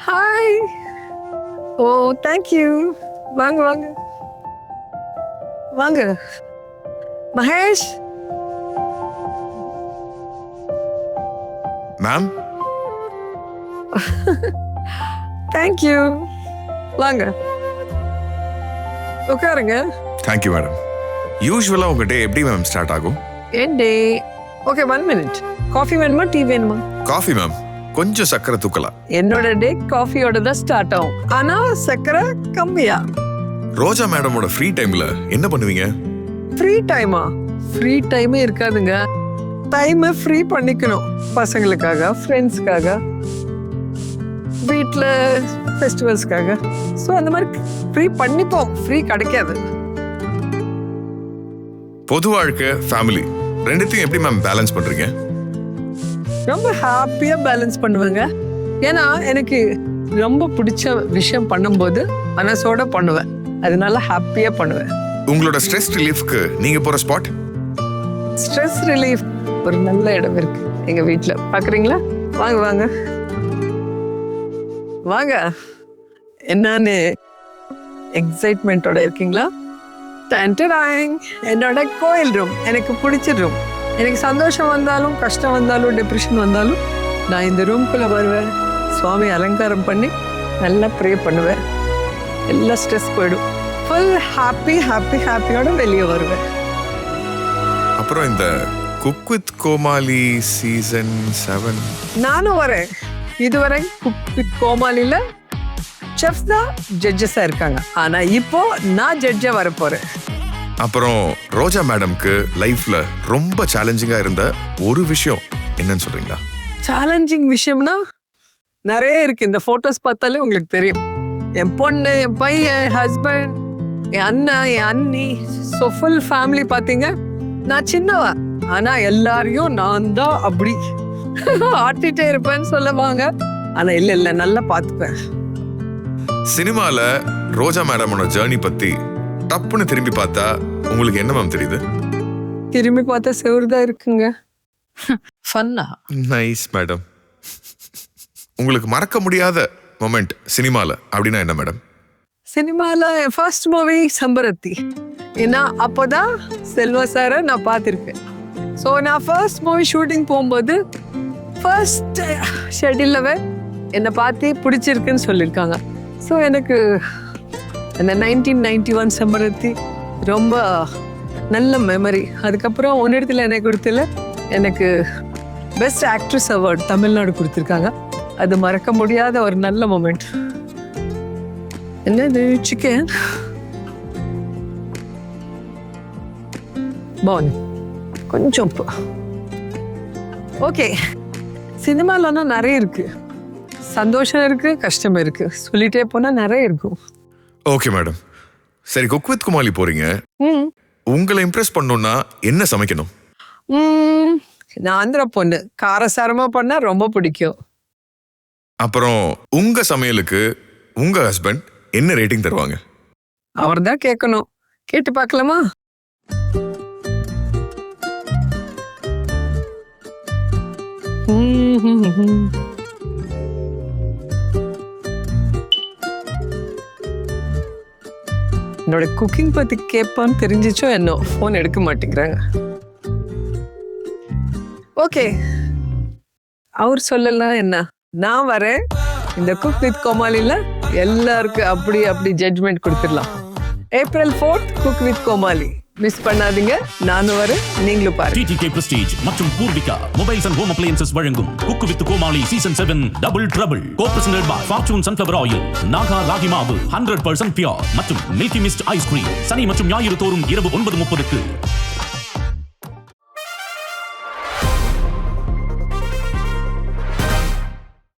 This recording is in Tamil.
ஹாய். O thank you. வாங்க வாங்க வாங்க. மகேஷ். மேம். Thank you. வாங்க உட்காருங்க. Thank you madam. யூஸ்வலா உங்க டே எப்படி மேம் ஸ்டார்ட் ஆகும்? என் டே ஓகே 1 மினிட். காஃபி வேணுமா டீ வேணுமா? Coffee ma'am. கொஞ்சம் சக்கரை தூக்கலாம். என்னோட டே காஃபியோட தான் ஸ்டார்ட் ஆகும். ஆனா சக்கரை கம்மியா. ரோஜா மேடமோட ஃப்ரீ டைம்ல என்ன பண்ணுவீங்க? ஃப்ரீ டைமா? ஃப்ரீ டைமே இருக்காதுங்க. டைமை ஃப்ரீ பண்ணிக்கணும். பசங்களுக்காக, ஃப்ரெண்ட்ஸ்க்காக, வீட்டில் ஃபெஸ்டிவல்ஸ்க்காக. ஸோ அந்த மாதிரி ஃப்ரீ பண்ணிப்போம். ஃப்ரீ கிடைக்காது. பொது வாழ்க்கை, ஃபேமிலி ரெண்டுத்தையும் எப்படி மேம் பேலன்ஸ் பண்றீங்க? ரொம்ப ஹாப்பியாக பேலன்ஸ் பண்ணுவேங்க. ஏன்னா எனக்கு ரொம்ப பிடிச்ச விஷயம் பண்ணும்போது மனசோட பண்ணுவேன். அதனால ஹாப்பியாக பண்ணுவேன். உங்களோட ஸ்ட்ரெஸ் ரிலீஃப்க்கு நீங்க போற ஸ்பாட்? ஸ்ட்ரெஸ் ரிலீஃப் ஒரு நல்ல இடம் இருக்கு எங்க வீட்ல. பாக்குறீங்களா? வாங்க வாங்க வாங்க. என்னன்னு எக்ஸைட்மெண்டோட இருக்கீங்களா? என்னோட கோயில் ரூம். எனக்கு பிடிச்ச ரூம். எனக்கு சந்தோஷம் வந்தாலும் கஷ்டம் வந்தாலும் டிப்ரெஷன் வந்தாலும் நான் இந்த ரூம்குள்ள வருவேன். சுவாமி அலங்காரம் பண்ணி நல்லா ப்ரே பண்ணுவேன். எல்லா ஸ்ட்ரெஸ் போயிடும். ஃபுல் ஹாப்பியோட வெளியே வருவேன். அப்புறம் இந்த குக் வித் கோமாளி சீசன் 7 நானும் வரேன். இதுவரை குக் வித் கோமாளில செஃப்ஸ் தான் ஜட்ஜஸா இருக்காங்க. ஆனா இப்போ நான் ஜட்ஜா வர போறேன். அப்புறம் ரோஜா மேடம்க்கு லைஃப்ல ரொம்ப சேலஞ்சிங்கா இருந்த ஒரு விஷயம் என்னன்னு சொல்றீங்களா? சேலஞ்சிங் விஷயம்னா நிறைய இருக்கு. இந்த போட்டோஸ் பார்த்தாலே உங்களுக்கு தெரியும். என் பொண்ணு, என் பையன், என் ஹஸ்பண்ட், என் அண்ணா, என் அண்ணி, ஸோ ஃபுல் ஃபேமிலி பார்த்தீங்க. நான் சின்னவன், ஆனா எல்லாரையும் நான் தான் அப்படி ஆட்டிட்டே இருப்பேன்னு சொல்லுவாங்க. ஆனா இல்ல நல்லா பார்த்துப்பேன். சினிமால ரோஜா மேடமோட ஜர்னி பத்தி டப்புன்னு திரும்பி பார்த்தா உங்களுக்கு என்ன மேம் தெரியுது? திரும்பி பார்த்தா செவருதான் இருக்குங்க. ஃபன்னா. Nice madam. உங்களுக்கு மறக்க முடியாத மொமெண்ட் சினிமால அப்படின்னா என்ன மேடம்? சினிமால என் ஃபர்ஸ்ட் மூவி சம்பரத்தி. ஏன்னா அப்போதான் செல்வா சாரை நான் பார்த்துருக்கேன். ஸோ நான் ஃபர்ஸ்ட் மூவி ஷூட்டிங் போகும்போது ஃபர்ஸ்ட் ஷெட்யூல்லவே என்னை பார்த்து பிடிச்சிருக்குன்னு சொல்லியிருக்காங்க. ஸோ எனக்கு அந்த 1991 சம்பரத்தி ரொம்ப நல்ல மெமரி. அதுக்கப்புறம் ஒன்னிடத்துல என்னை கொடுத்துல எனக்கு பெஸ்ட் ஆக்ட்ரஸ் அவார்டு தமிழ்நாடு கொடுத்துருக்காங்க. அது மறக்க முடியாத ஒரு நல்ல மொமெண்ட். என்னது சிக்கன் பான் கொஞ்சம். ஓகே, சினிமாலன்னா நிறைய இருக்கு. சந்தோஷம் இருக்கு, கஷ்டம் இருக்கு. சொல்லிட்டே போனா நிறைய இருக்கும். Okay madam. சரி, குக் வித் கோமாளி போறீங்க. உங்களை இம்ப்ரெஸ் பண்ணணும்னா என்ன சமைக்கணும்? நான் ஆந்திரா பொண்ணு. காரசாரமா பண்ணா ரொம்ப பிடிக்கும். அப்புறம் உங்க சமையலுக்கு உங்க ஹஸ்பண்ட் என்ன ரேட்டிங் தருவாங்க? அவர் தான் கேட்கணும். கேட்டு பார்க்கலாமா? என்னோட குக்கிங் பத்தி கேட்பான்னு தெரிஞ்சிச்சோ என்ன ஃபோன் எடுக்க மாட்டேங்கிறாங்க. ஓகே, அவர் சொல்லலாம் என்ன, நான் வரேன். இந்த குக் வித் கோமாளில எல்லாருக்கும் அப்படி ஜட்ஜ்மெண்ட் கொடுத்துடலாம். April 4th cook with Comali miss பண்ணாதீங்க. நானும் வரேன், நீங்களும் பாருங்க. TTK Prestige மற்றும் Poorvika mobiles and home appliances வழங்கும் cook with Comali season 7 double trouble. Co-presented by Fortune Sunflower Oil, Naga ragi மாவு 100% பியூர் மற்றும் மில்கி மிஸ்ட் ஐஸ்கிரீம். சனி மற்றும் ஞாயிறு தோறும் இரவு 9:30க்கு